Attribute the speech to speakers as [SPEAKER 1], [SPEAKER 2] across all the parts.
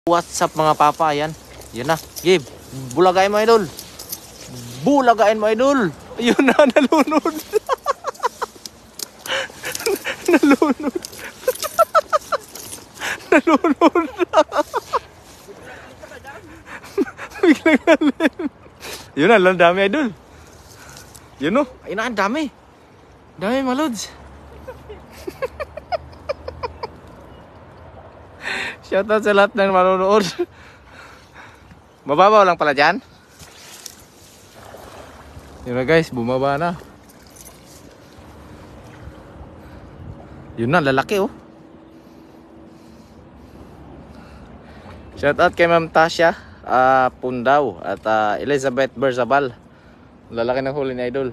[SPEAKER 1] What's up mga papa, yan. Yan na, Gabe. Bulagain mo idol. Bulagain mo idol. Ayun na, nalunod. Nalunod. Nalunod. Biglang nalim. Yun na, lang dami idol. Yun o, ayun na, dami. Dami mga lods. Shoutout sa lahat ng manonood. Mababaw lang pala dyan. Yun na guys, bumaba na. Yun na, lalaki oh. Shoutout kay Ma'am Tasha Pundaw at Elizabeth Berzabal. Lalaki ng huli ni Idol.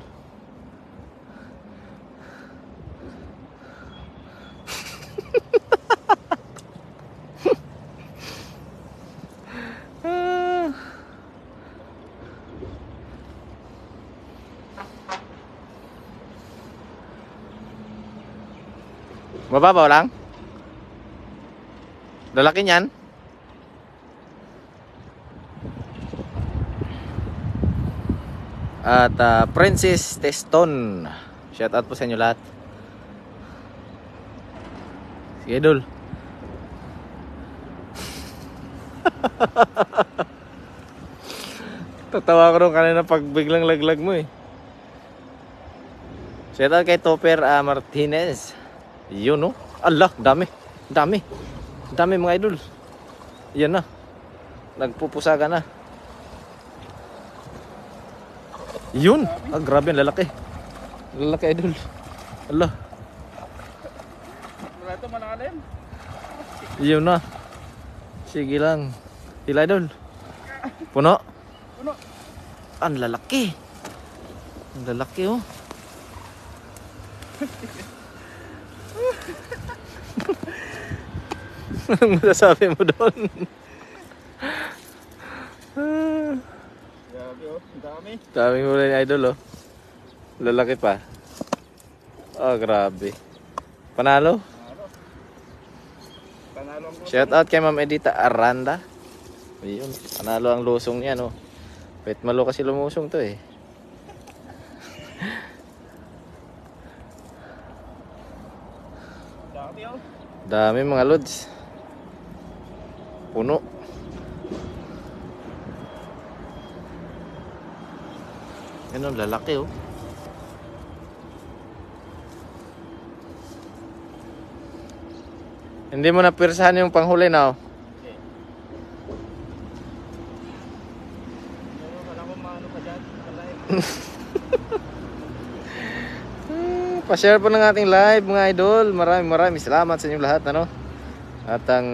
[SPEAKER 1] Mababaw lang. Lalaki niyan. At Princess Teston. Shout out po sa inyo lahat. Sige idol. Tatawa ko rin kanina pag biglang laglag mo eh. Shout out kay Topper Martinez. Yun no. Allah, dami. Dami. Dami mga idol. Yan na. Nagpupusaga na. Yun. Grabe ang lalaki. Lalaki idol. Allah.
[SPEAKER 2] Wala ito malalim.
[SPEAKER 1] Yun na. Sige lang. Tila idol. Puno.
[SPEAKER 2] Puno.
[SPEAKER 1] Ang lalaki. Ang lalaki oh. Anong masasabi mo doon?
[SPEAKER 2] Grabe oh, dami.
[SPEAKER 1] Daming huli ni Idol oh. Lalaki pa. Oh grabe. Panalo?
[SPEAKER 2] Panalo ang
[SPEAKER 1] Shout out kay Ma'am Edita Aranda. Ayun, panalo ang lusong niya no. Pet malo kasi lumusong to eh.
[SPEAKER 2] dami oh.
[SPEAKER 1] Dami mga lods. Puno. Yan o, lalaki oh. Hindi mo na pirsahan yung panghuli na oh.
[SPEAKER 2] Okay. Wala akong maano pa dyan.
[SPEAKER 1] Pa-share po ng ating live mga idol. Maraming salamat sa inyong lahat ano. At ang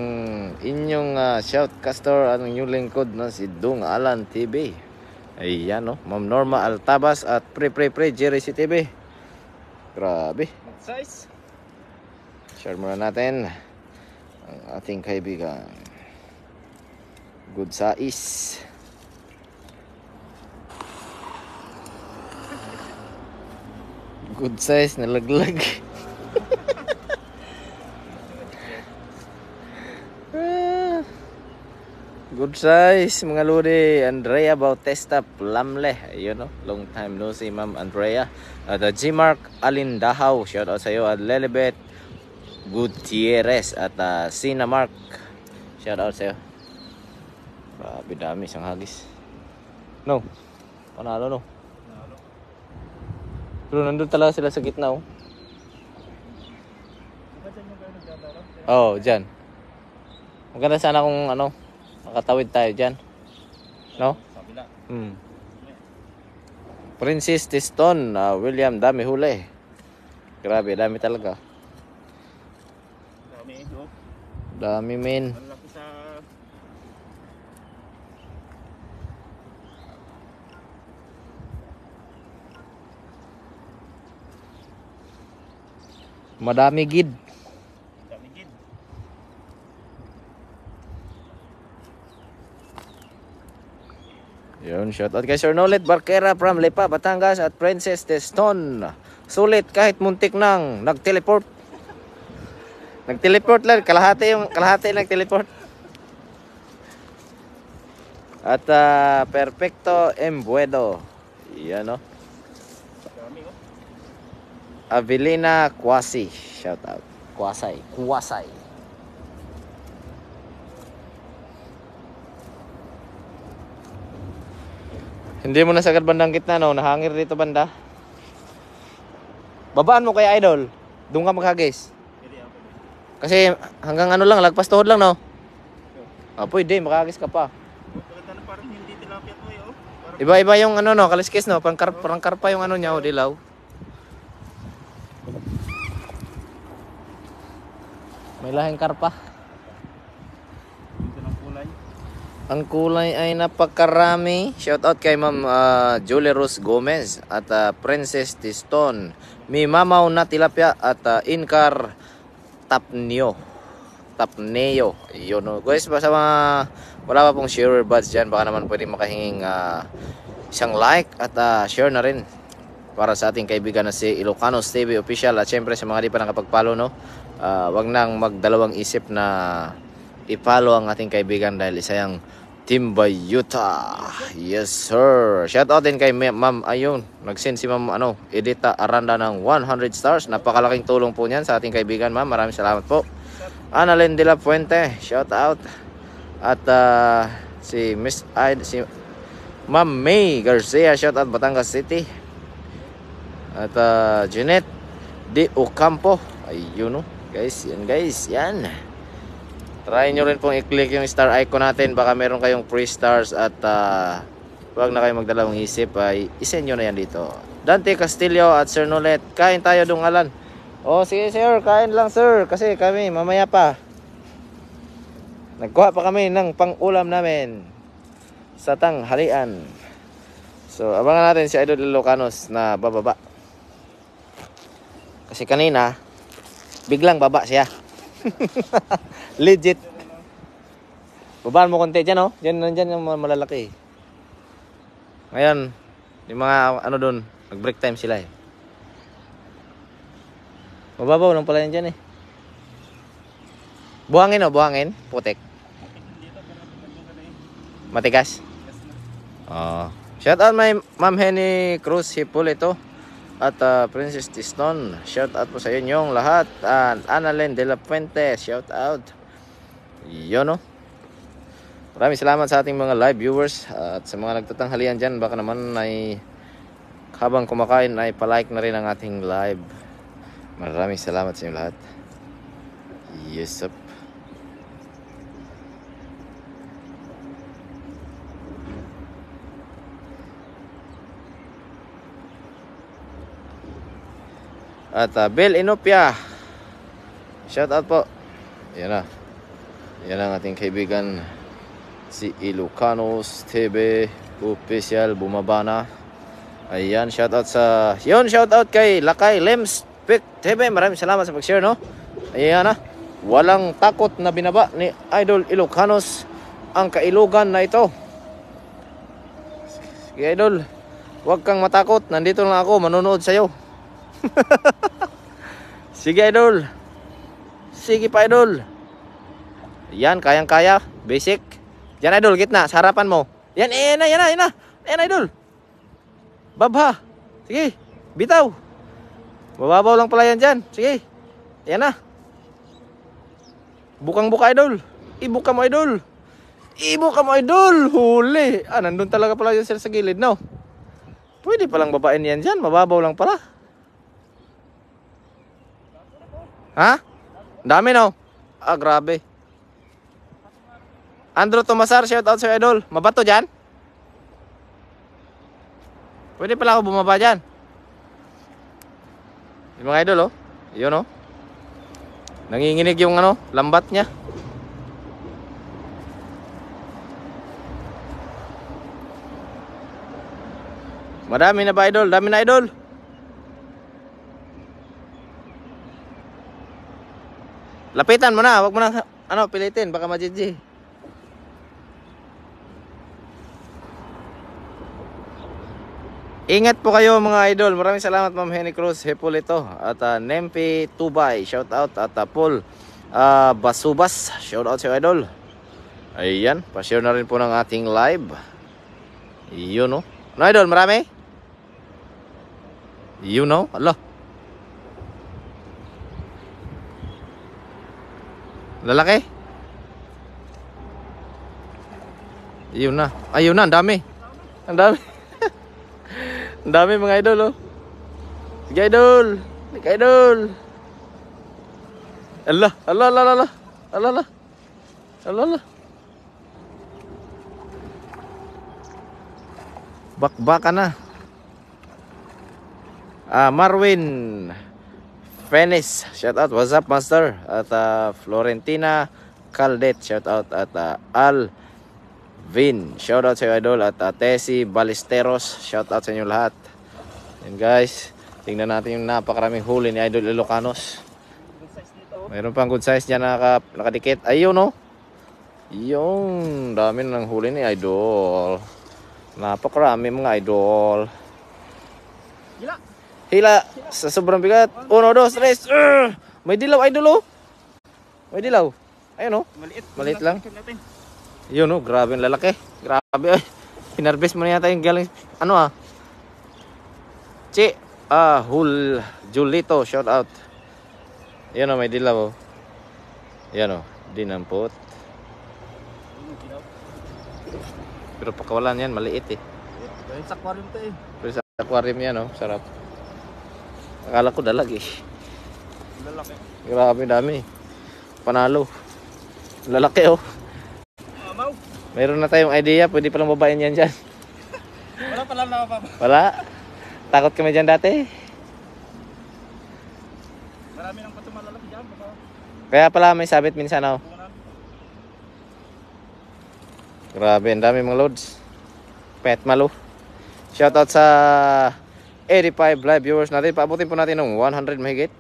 [SPEAKER 1] inyong shoutcaster at ang inyong lingkod na si Dung Alan TV. Ayan no, Ma'am Norma Altabas at Pre Jerry si TV. Grabe.
[SPEAKER 2] Good size.
[SPEAKER 1] Share muna natin ang ating kaibigan. Good size. Good size na laglag. Good size mga lodi. Andrea Bautista Plamle. Ayun no, long time no see Ma'am Andrea. At G-Mark Alindahaw. Shout out sa iyo. At Lelibet Gutierrez. At Sina Mark. Shout out sa iyo. Grabe dami isang hagis. No. Panalo no. Pero nandun talaga sila sa gitna oh. Oh, dyan. Maganda sana kung ano, makatawid tayo dyan. No?
[SPEAKER 2] Kabila.
[SPEAKER 1] Princess Teston, William, dami huli. Grabe, dami talaga.
[SPEAKER 2] Dami oh.
[SPEAKER 1] Dami men.
[SPEAKER 2] Malaki sa...
[SPEAKER 1] Madami gid.
[SPEAKER 2] Dami gid.
[SPEAKER 1] Yun, shout out kay Sir Nolet Barquera from Lipa, Batangas at Princess Teston. Sulit kahit muntik nang nag-teleport. Nag-teleport lang, kalahati nag-teleport. At Perfecto Embuedo. Yan no.
[SPEAKER 2] Dami oh.
[SPEAKER 1] Avelina Quasi. Shout out. Quasay. Quasay. Hindi mo na sagad bandang gitna no. Nahangir dito banda. Babaan mo kaya idol. Doon ka maghagis.
[SPEAKER 2] Pwede ako.
[SPEAKER 1] Kasi hanggang ano lang, lagpas tuhod lang no. Ah, pwede, makahagis ka pa.
[SPEAKER 2] Maganda na parang hindi tilapia to eh oh. Parang
[SPEAKER 1] Iba-iba yung ano no, kaliskis no, parang karpa yung ano niya, oh, dilaw. May lahing karpa.
[SPEAKER 2] dito ng kulay.
[SPEAKER 1] Ang kulay ay napakarami. Shoutout kay Ma'am Julie Rose Gomez at Princess Tiston. Mi Mamaw na Tilapia at Inkar Tapneo. Yun, no. Guys, basta mga wala pa pong share buds dyan, baka naman pwede makahinging isang like at share na rin para sa ating kaibigan na si Ilocanos TV Official. At syempre sa mga di pa nakapag-follow no, wag nang magdalawang isip na i-follow ang ating kaibigan dahil isa yung Timbayuta. Yes sir. Shout out din kay Ma'am ayun. Nag-send si Ma'am Edita Aranda ng 100 stars. Napakalaking tulong po niyan sa ating kaibigan Ma'am. Maraming salamat po. Annalyn de la Fuente. Shout out. At si Ma'am May Garcia. Shout out Batangas City. At Jeanette de Ocampo. Ayun no. Guys, yan. Try nyo rin pong i-click yung star icon natin. Baka meron kayong free stars. At huwag na kayong magdalawang isip. Isend nyo na yan dito. Dante Castillo at Sir Nolet. Kain tayo dungalan. O sige sir, kain lang sir. Kasi kami mamaya pa. Nagkuha pa kami ng pang-ulam namin sa tanghalian. So abangan natin si Idol Ilocanos na bababa. Kasi kanina biglang baba siya. Legit. Babaan mo konti dyan, oh. Nandyan yung malalaki. Ngayon, yung mga ano doon, nag-break time sila eh. Mababaw lang pala yan dyan eh. Buhangin, oh, buhangin. Putik. Matigas. Shout out my Ma'am Henny Cruz Hipólito at Princess Tiston. Shout out po sa inyong lahat. Annalyn de la Fuente. Shout out. Yun no. Maraming salamat sa ating mga live viewers. At sa mga nagtatanghalian dyan, baka naman ay habang kumakain ay palike na rin ang ating live. Maraming salamat sa inyo lahat. Yes up. At Bel Inopia. Shout out po. Yan na. Yan ang ating kaibigan si Ilocanos TV Official. Bumaba na. Ayan, shout out sa shout out kay Lakay Lems Pic TV. Maraming salamat sa pag-share no. Ayan na. Walang takot na binaba ni Idol Ilocanos ang kailugan na ito. Sige Idol, huwag kang matakot. Nandito lang ako manonood sa'yo. Sige Idol. Sige pa Idol. Yan, kayang-kaya. Basic. Yan Idol, gitna, sa harapan mo. Yan na. Yan Idol. Babha. Sige, bitaw. Mababaw lang pala yan dyan. Sige. Yan na. Bukang-buka Idol. Ibuka mo Idol. Huli. Nandun talaga pala yan sa gilid, no? Pwede palang babain yan dyan. Mababaw lang pala. Ha? Dami no? Grabe. Andrew Tomasar, shout out sa Idol. Mabato dyan? Pwede pala ako bumaba dyan. Yung mga Idol oh. Yun oh. Nanginginig yung lambat niya. Madami na ba Idol? Dami na Idol. Lapitan mo na, wag mo na pilitin, baka majiji. Ingat po kayo mga idol. Maraming salamat Ma'am Henny Cruz Hipólito at Nempi Tubay, shout out at Paul Basubas, shout out sa idol. Ayan, pa-share na rin po ng ating live. Yun no. Ano idol, marami? Yun no, ala. Lalaki? Yun na. Ayun na, ang dami. Ang dami. Ang dami mga idol oh. Sige idol. Sige idol. Allah, Allah, Allah, Allah. Allah, Allah. Allah, Allah. Bakbaka na. Marwin Venice, shout out. What's up master? At Florentina Caldet, shout out. At Al Vin, shout out sa iyo idol. At Tessie Ballesteros, shout out sa inyo lahat. And guys, tingnan natin yung napakaraming huli ni Idol Ilocanos. Mayroon pang good size dyan nakadikit. Ayun no. Yung dami ng huli ni Idol. Napakarami mga idol.
[SPEAKER 2] Hila.
[SPEAKER 1] Hila sa sobrang bigat. 1, 2, 3. May dilaw idol oh. May dilaw. Ayun oh. Maliit lang. Yun oh, grabe yung lalaki. Grabe ay. Pinarbes mo na yata yung galing ano ah. Che, Julito, shout out. Yan oh, may dilaw oh. Yan oh, dinampot. Pero pakawalan yan, maliit eh.
[SPEAKER 2] Sa aquarium to eh.
[SPEAKER 1] Pero sa aquarium yan oh, sarap. Akala ko dalag eh.
[SPEAKER 2] Lalaki.
[SPEAKER 1] Grabe dami. Panalo. Lalaki oh.
[SPEAKER 2] Amaw.
[SPEAKER 1] Mayroon na tayong idea, pwede palang babayin yan dyan.
[SPEAKER 2] Wala pala nakapapa.
[SPEAKER 1] Wala. Takot kami dyan dati.
[SPEAKER 2] Marami nang patumalalaki dyan. Baka.
[SPEAKER 1] Kaya pala may sabit minsan oh. Grabe, ang dami mga loads. Pet malo. Shoutout sa 85 live viewers natin. Paabutin po natin ng 100 mahigit.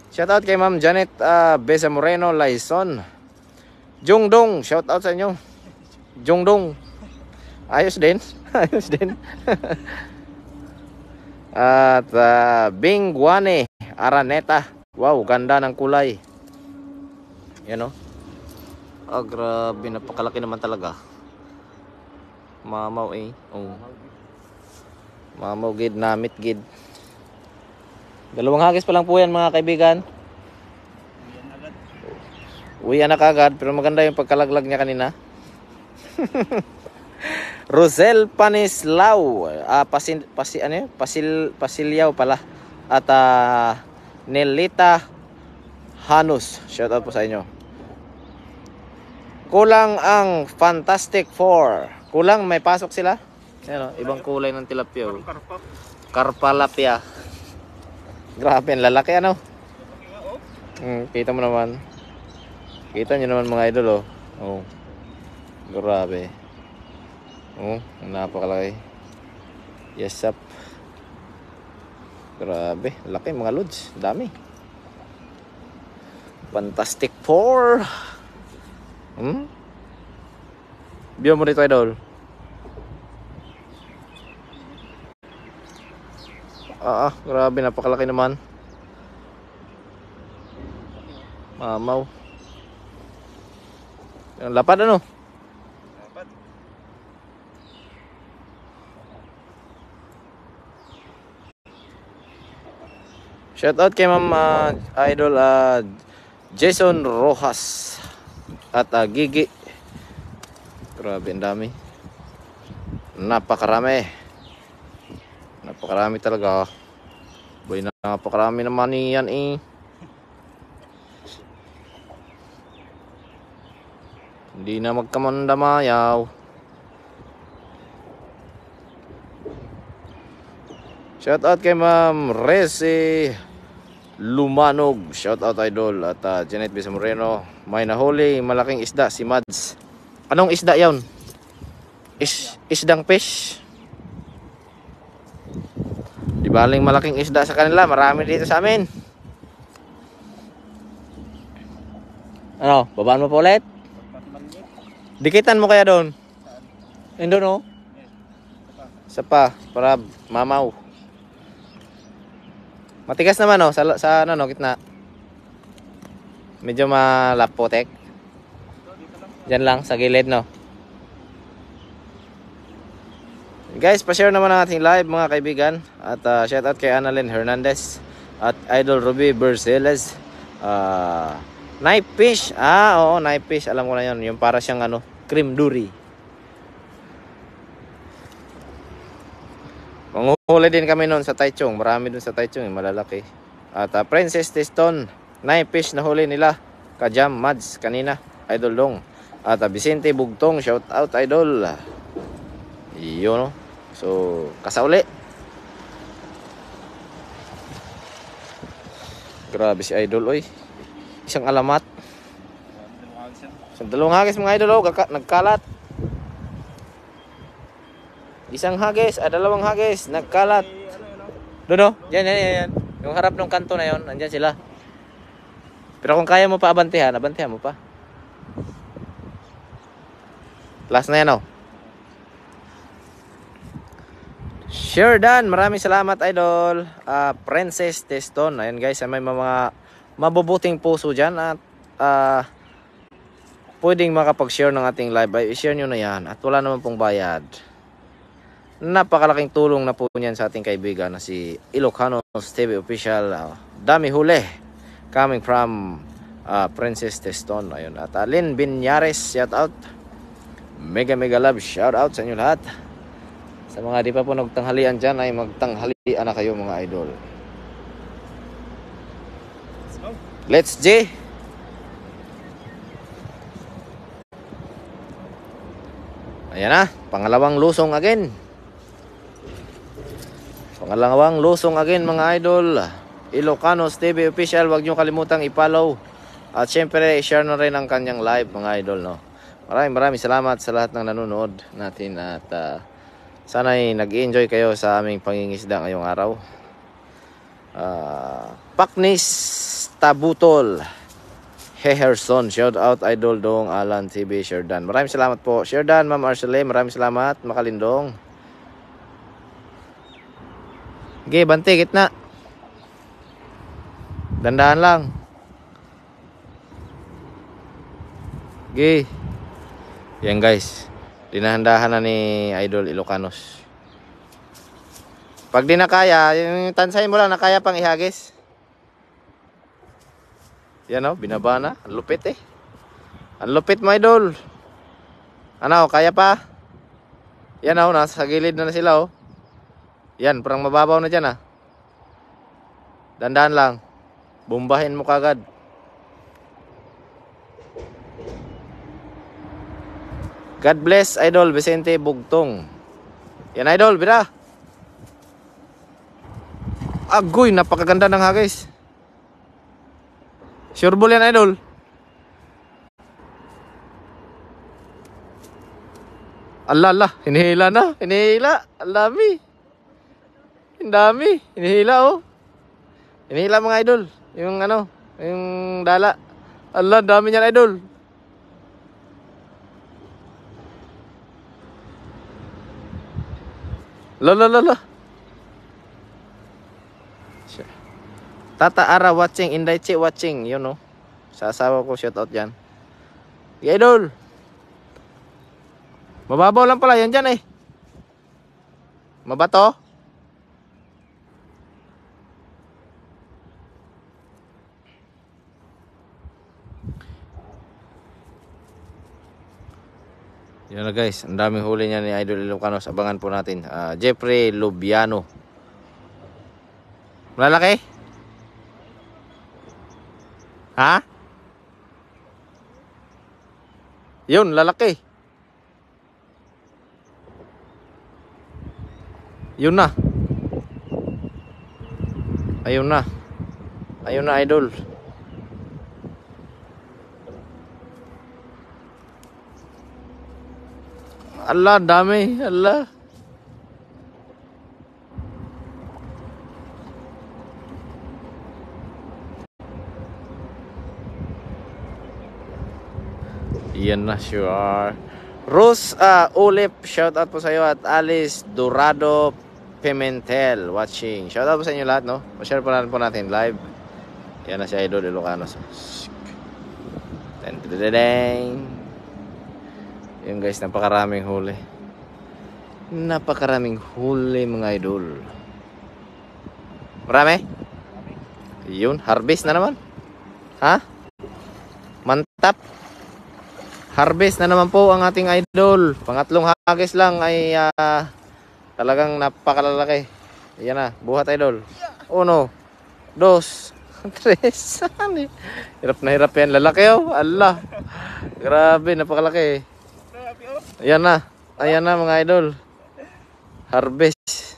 [SPEAKER 1] Shoutout kay Ma'am Janet Besa Moreno Laison. Jungdong, shoutout sa inyo. Jungdong. Ayos din. Ayos din. At Bing Guane Araneta. Wow, ganda ng kulay. Yan o. Oh, grabe, napakalaki naman talaga. Mamaw eh. Oh. Mamaw gid, namit gid. Dalawang hagis pa lang po yan mga kaibigan. Uwi na kagad, pero maganda yung pagkalaglag niya kanina. Rosel Panislao, Pasilyaw pala. At Nelita Hanus, shout out po sa inyo. Kulang ang Fantastic Four. Kulang, may pasok sila. Ayan, ibang kulay ng tilapia. Oh. Karpalapia. Grabe, ang lalaki ano. Kita mo naman. Kita nyo naman mga idol oh. Oh. Grabe. Oh, napakalaki. Yes up. Grabe, laki mga loads. Dami. Fantastic Four. Biyo mo rito idol. Grabe, napakalaki naman. Mamaw. Lapad ano?
[SPEAKER 2] Dapat.
[SPEAKER 1] Shout out kay Ma'am Idol Jason Rojas at Gigi. Grabe, ang dami. Napakarami. Napakarami talaga. Boy, napakarami naman yan eh. Hindi na magkamandamayaw. Shout out kay Ma'am Resi Lumanog. Shout out idol. At Janet Bisa Moreno. May nahuli malaking isda si Mads. Anong isda yan? Isdang fish. Di baling malaking isda sa kanila. Marami dito sa amin. Ano? Babaan mo po ulit? Dikitan mo kaya doon? Doon no? Isa pa. Para mamaw. Matigas naman no? Sa ano no? Gitna. Medyo malapotek. Diyan lang sa gilid, no. Guys, pa-share naman ang ating live mga kaibigan. At shout out kay Annalyn Hernandez at Idol Ruby Berceles. Knife fish. Oo, knife fish. Alam ko na 'yon. Yung para siyang ano, cream duri. Manguhuli din kami noon sa Taichung. Marami dun sa Taichung, malalaki. At Princess Teston, knife fish na huli nila. Kajam Mads kanina, Idol Dong. At Vicente Bugtong, shout out Idol. Iyo, no. So, kasauli. Grabe si Idol, oy. Isang alamat. Sa dalawang hagis mga Idol, nagkalat. Isang hagis, dalawang hagis, nagkalat. Doon, yan. Yung harap ng kanto na yon, andyan sila. Pero kung kaya mo pa abantihan mo pa. Last na yan, oh. Sherdan, maraming salamat Idol. Princess Teston. Ayan guys, may mga mabubuting puso dyan. At pwedeng makapag-share ng ating live. Ay, i-share nyo na yan. At wala naman pong bayad. Napakalaking tulong na po niyan sa ating kaibigan na si Ilocanos TV Official. Dami huli. Coming from Princess Teston. Ayun. At Lynn Binyares, shout out. Mega love, shout out sa inyo lahat. Sa mga di pa po nagtanghalian dyan, ay magtanghalian na kayo mga Idol. Let's G. Ayan na, pangalawang lusong again. Pangalawang lusong again mga Idol. Ilocanos TV Official, huwag nyo kalimutang i-follow. At syempre, i-share na rin ang kanyang live mga Idol, no. Maraming salamat sa lahat ng nanonood natin. At sana'y nag-enjoy kayo sa aming pangingisda ngayong araw. Paknis Tabutol Heherson, shout out Idol Dong Alan TV Sherdan. Maraming salamat po Sherdan, Ma'am Arcele, maraming salamat Makalindong. Okay, bante, gitna. Dandahan lang. Okay. Yan guys, dinahandahan na ni Idol Ilocanos. Pag di na kaya, yung tansay mo lang na kaya pang ihagis. Yan o, binaba na. Ang lupit eh. Ang lupit mo Idol. Ano, kaya pa? Yan o, nasa gilid na sila o. Yan, parang mababaw na dyan ah. Dandahan lang. Bumbahin mo kagad. God bless Idol Vicente Bugtong. Yan Idol, bira. Agoy, napakaganda ng hagis. Sure ball yan Idol. Allah, hinihila na. Hinihila. Ang dami. Ang dami. Hinihila oh. Hinihila mga Idol. Yung ano, yung dala. Allah, dami niyan Idol. Lala. Tata Ara watching, Inday Chi watching, you know. Sa asawa ko, shout out dyan. Yeah, Idol. Mababaw lang pala yan dyan eh. Mabato. Yan na guys, ang daming huli niya ni Idol Ilocanos. Abangan po natin. Jeffrey Lubiano. Malalaki? Ha? Yun, lalaki. Yun na. Ayun na. Ayun na Idol. Allah, dami. Allah. Yan na, sure. Rose Ulip, shout out po sa iyo. At Alice Dorado Pimentel watching. Shout out po sa inyo lahat, no? Pa-share po natin live. Yan na si Idol Ilocanos. Deng. Yun guys, napakaraming huli. Napakaraming huli mga idol. Marami? Yun, harvest na naman. Ha? Mantap. Harvest na naman po ang ating idol. Pangatlong hagis lang ay talagang napakalalaki. Yan na, buhat idol. 1, 2, 3. Hirap na hirap yan. Lalaki oh. Allah. Grabe, napakalaki. Ayan na. Ayan na mga idol. Harvest.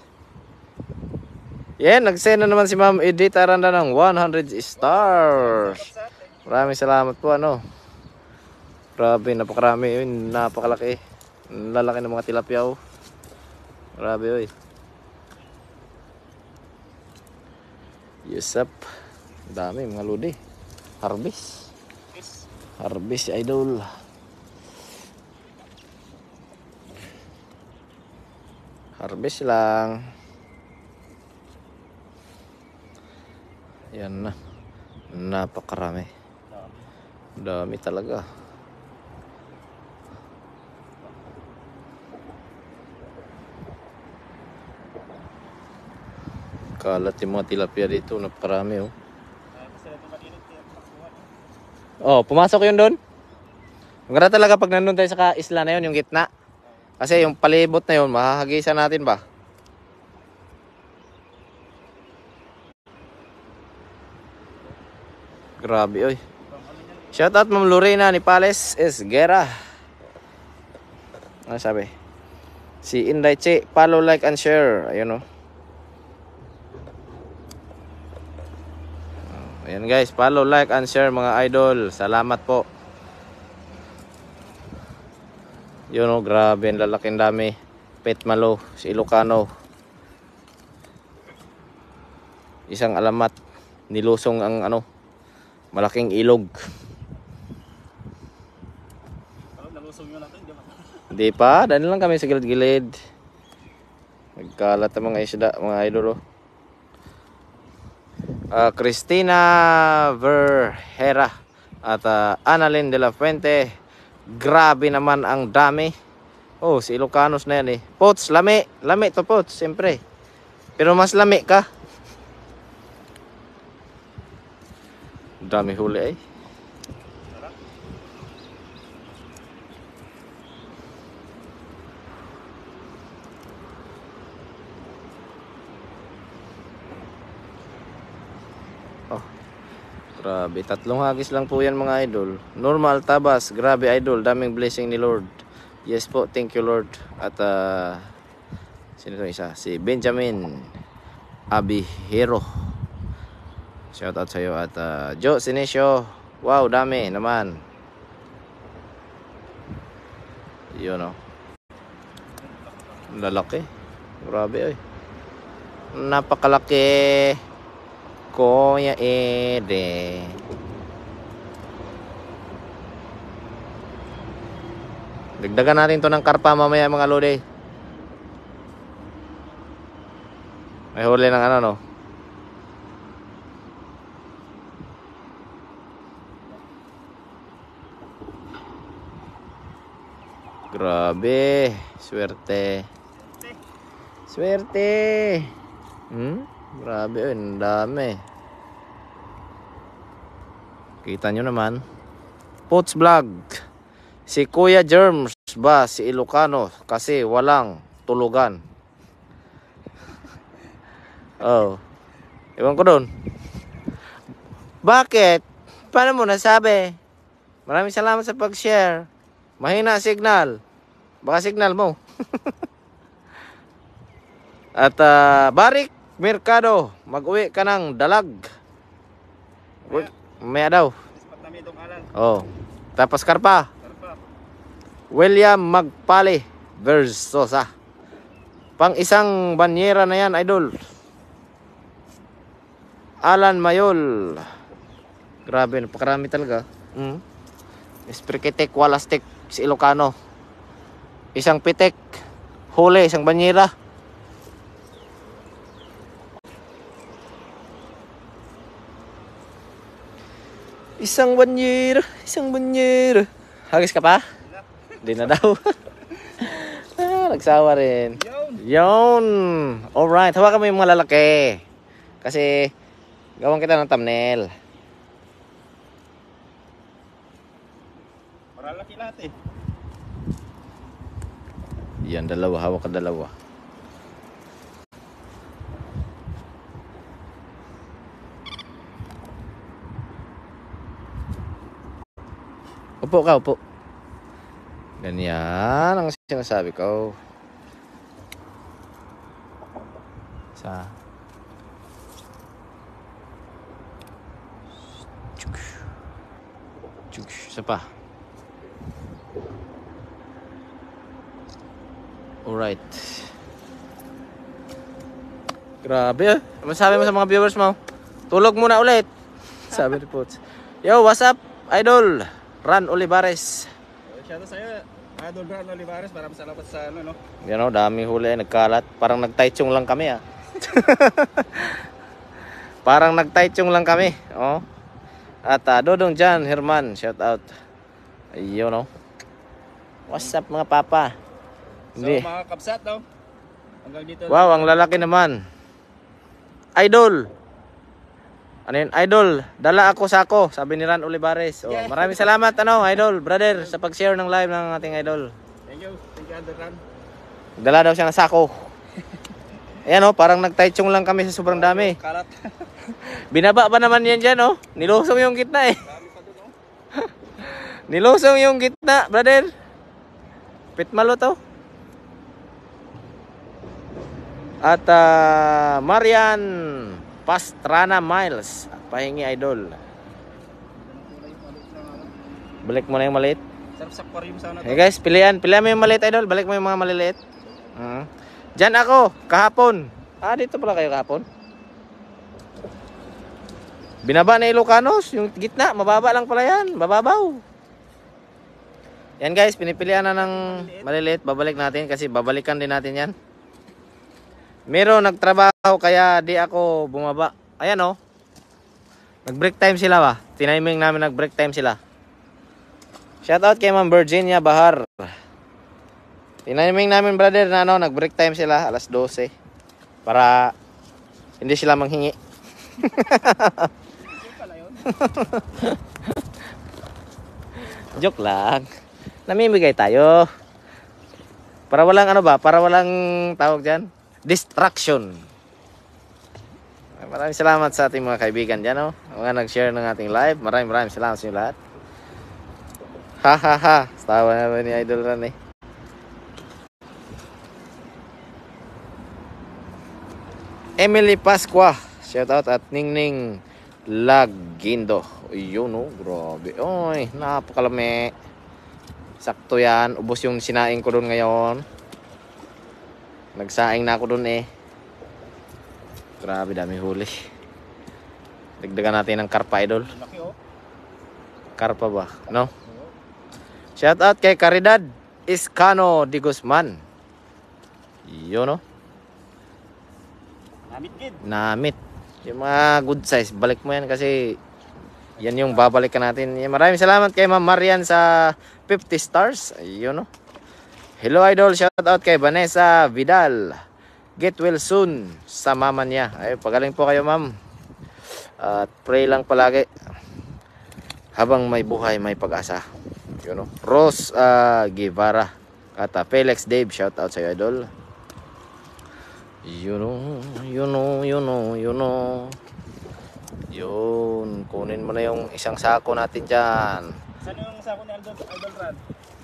[SPEAKER 1] Yan, nagsend na naman si Ma'am Edith Aranda ng 100 stars. Maraming salamat po ano. Grabe, napakarami yun. Napakalaki. Lalaki ng mga tilapia oh. Grabe oy. Yes up. Dami mga lodi. Harvest. Harvest idol. Harvest lang. Yan na. Napakarami. Dami talaga. Kalat yung mga tilapia dito. Napakarami oh. Oh, pumasok yun doon. Maganda talaga pag nandun tayo sa isla na yun, yung gitna. Kasi yung palibot na yun, mahahagisan natin ba? Grabe oy. Shout out Ma'am Lorena ni Pales Esguera. Ano sabi? Si Inday Che, follow, like, and share. Ayun oh. Ayan guys, follow, like, and share mga idol. Salamat po. Yun oh, grabe, ang lalaking dami. Petmalo, si Ilocano. Isang alamat. Nilusong ang ano, malaking ilog.
[SPEAKER 2] Nalusong yun natin, di ba?
[SPEAKER 1] Hindi pa, dahil lang kami sa gilid-gilid. Nagkalat ang mga isda, mga idol oh. Cristina Vergera at Annalyn de la Fuente. Grabe naman ang dami. Oh, si Ilocanos na yan eh. Pots, lami. Lami to Pots, siyempre. Pero mas lami ka. Dami huli eh. Grabe, 3 hagis lang po yan mga idol. Normal, tabas, grabe idol. Daming blessing ni Lord. Yes po, thank you Lord. At sino ito isa? Si Benjamin Abihero. Shout out sa iyo. At Joe Sinesio. Wow, dami naman. Yun o. Lalaki. Grabe ay. Napakalaki. Kuya Ede. Dagdagan natin to ng karpa mamaya mga lodi. May huli ng ano no. Grabe, swerte. Swerte. Grabe, ang dami. Kita nyo naman. Pots Vlog. Si Kuya Germs ba si Ilocano kasi walang tulugan. Oh. Ewan ko doon. Bakit? Paano mo nasabi? Maraming salamat sa pag-share. Mahina signal. Baka signal mo. At Barik Mercado, mag-uwi ka ng dalag. Maya daw. Oh. Tapos karpa. William Magpale Versosa. Pang isang banyera na yan, idol. Alan Mayol. Grabe, napakarami talaga. Esprikitek, walastik, si Ilocano. Isang pitek. Huli, isang banyera. Isang banyera. Hagis ka pa? Di na daw. Nagsawa rin.
[SPEAKER 2] Yun.
[SPEAKER 1] Yun. Alright. Hawakan mo yung mga lalaki. Kasi, gawan kita ng thumbnail.
[SPEAKER 2] Para laki lahat eh.
[SPEAKER 1] Yan, dalawa. Hawak ka dalawa. Upo ka, upo. Ganyan ang sinasabi ko. Isa. Isa pa. Alright. Grabe ah. Ano sabi mo sa mga viewers mo? Tulog muna ulit. Sabi ni Poots. Yo, what's up, idol? Ran Olivares.
[SPEAKER 2] Shoutout sa'yo. Idol Ran Olivares. Maraming salamat sa ano, no?
[SPEAKER 1] Yan o, daming huli. Nagkalat. Parang nagtaichong lang kami ah. Parang nagtaichong lang kami. Oh. At Dodong Jan Herman. Shout out. Ayun o. What's up mga papa?
[SPEAKER 2] So
[SPEAKER 1] Hindi.
[SPEAKER 2] mga kapsat daw. Hanggang dito.
[SPEAKER 1] Wow, ang lalaki naman. Idol. Ano yun? Idol, dala ako sako, sabi ni Ran Olivares. Oh,
[SPEAKER 2] Yeah.
[SPEAKER 1] maraming salamat idol, brother, sa pag-share ng live ng ating idol.
[SPEAKER 2] Thank you. Thank you, Idol Ran.
[SPEAKER 1] Dala daw siya ng sako. Ayan oh, parang nagtaichong lang kami sa sobrang dami.
[SPEAKER 2] Kalat.
[SPEAKER 1] Binaba pa naman yan dyan oh. Nilusong yung gitna eh.
[SPEAKER 2] Dami pa doon, no?
[SPEAKER 1] Nilusong yung gitna, brother. Pitmalo to. At Marian Pastrana Miles, pahingi idol. Balik mo na yung maliit.
[SPEAKER 2] Sarap sa aquarium sana to.
[SPEAKER 1] Hey guys, pilihan mo yung maliit idol. Balik mo yung mga maliliit. Diyan ako, kahapon. Dito pala kayo kahapon. Binaba na Ilocanos, yung gitna, mababa lang pala yan. Mababaw. Yan guys, pinipilian na ng maliliit. Babalik natin kasi babalikan din natin yan. Meron nagtrabaho kaya di ako bumaba. Ayan oh. Nag-break time sila ba? Tiniming namin nag-break time sila. Shout out kay Ma'am Virginia Bahar. Tiniming namin brother na nag-break time sila alas 12 para hindi sila manghingi. Joke lang. Namimigay tayo. Para walang para walang tawag diyan. Distraction. Maraming salamat sa ating mga kaibigan dyan, mga nag-share ng ating live. Maraming salamat sa inyo lahat. Ha ha ha. Tawa naman ni Idol Ran eh. Emily Pasqua. Shout out at Ningning Lagindo. Yun grabe. Oy, napakalami. Sakto yan. Ubos yung sinaing ko doon ngayon. Nagsaing na ako dun eh. Grabe, dami huli. Dagdagan natin ng karpa idol.
[SPEAKER 2] Laki oh.
[SPEAKER 1] Karpa ba? No? Shout out kay Caridad Iscano de Guzman. Yun no?
[SPEAKER 2] Namit gid.
[SPEAKER 1] Namit. Yung mga good size. Balik mo yan kasi yan yung babalikan natin. Maraming salamat kay Ma'am Marian sa 50 stars. Ayun no? Hello idol, shout out kay Vanessa Vidal. Get well soon sa mama niya. Ay, pagaling po kayo ma'am. At pray lang palagi. Habang may buhay, may pag-asa. You know. Rose Guevara. At Felix Dave, shout out sa iyo idol. You know. Yun, kunin mo na yung isang sako natin dyan.
[SPEAKER 2] Saan yung sako ni Idol Ran?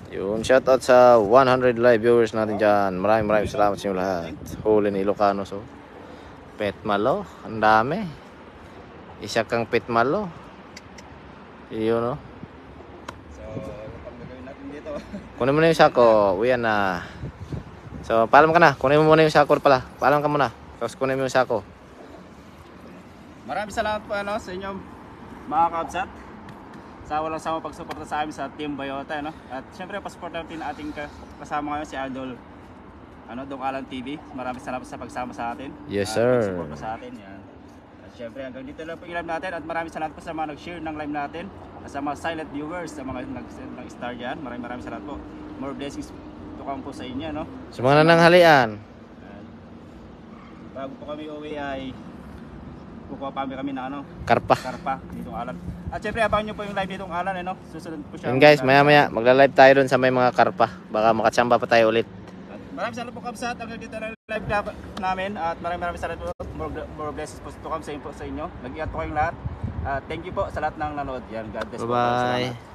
[SPEAKER 1] Yun, shoutout sa 100 live viewers natin dyan. Maraming salamat sa inyo lahat. Huli ni Ilocanos oh. Petmalo, ang dami. Isa kang petmalo. Yun oh.
[SPEAKER 2] So, ano gagawin natin dito?
[SPEAKER 1] Kunin mo na yung sako. Uyan na. So, paalam ka na. Kunin mo muna yung sako pala. Paalam ka muna. Tapos kunin mo yung sako.
[SPEAKER 2] Maraming salamat po sa inyo mga kabsat. Sa walang sama pagsuporta sa amin sa Team Bayota, At syempre pasuporta natin ating kasama ngayon si Idol Dong Alan TV. Maraming salamat sa pagsama sa atin.
[SPEAKER 1] Yes sir.
[SPEAKER 2] Pagsuporta sa atin, yan. At syempre hanggang dito lang po yung live natin at maraming salamat po sa mga nag-share ng live natin at sa mga silent viewers, sa mga nag-send ng star diyan. Maraming salamat po. more blessings to come po sa inyo, no?
[SPEAKER 1] Sa mga nananghalian.
[SPEAKER 2] Bago po kami uwi ay kukuha pa kami ng ano,
[SPEAKER 1] Karpa.
[SPEAKER 2] karpa ditong Alan. At syempre abangan nyo po yung live ditong Alan, no? Susunod po siya.
[SPEAKER 1] Yun guys, maya magla-live tayo doon sa may mga karpa. Baka makatsamba pa tayo ulit.
[SPEAKER 2] At maraming salamat po Kabsat. Hanggang dito na live namin. At maraming salamat po. More blessings po to come sa inyo. Nag-iingat po kayong lahat. Thank you po sa lahat ng nanood. Yan, God bless po.
[SPEAKER 1] Bye-bye.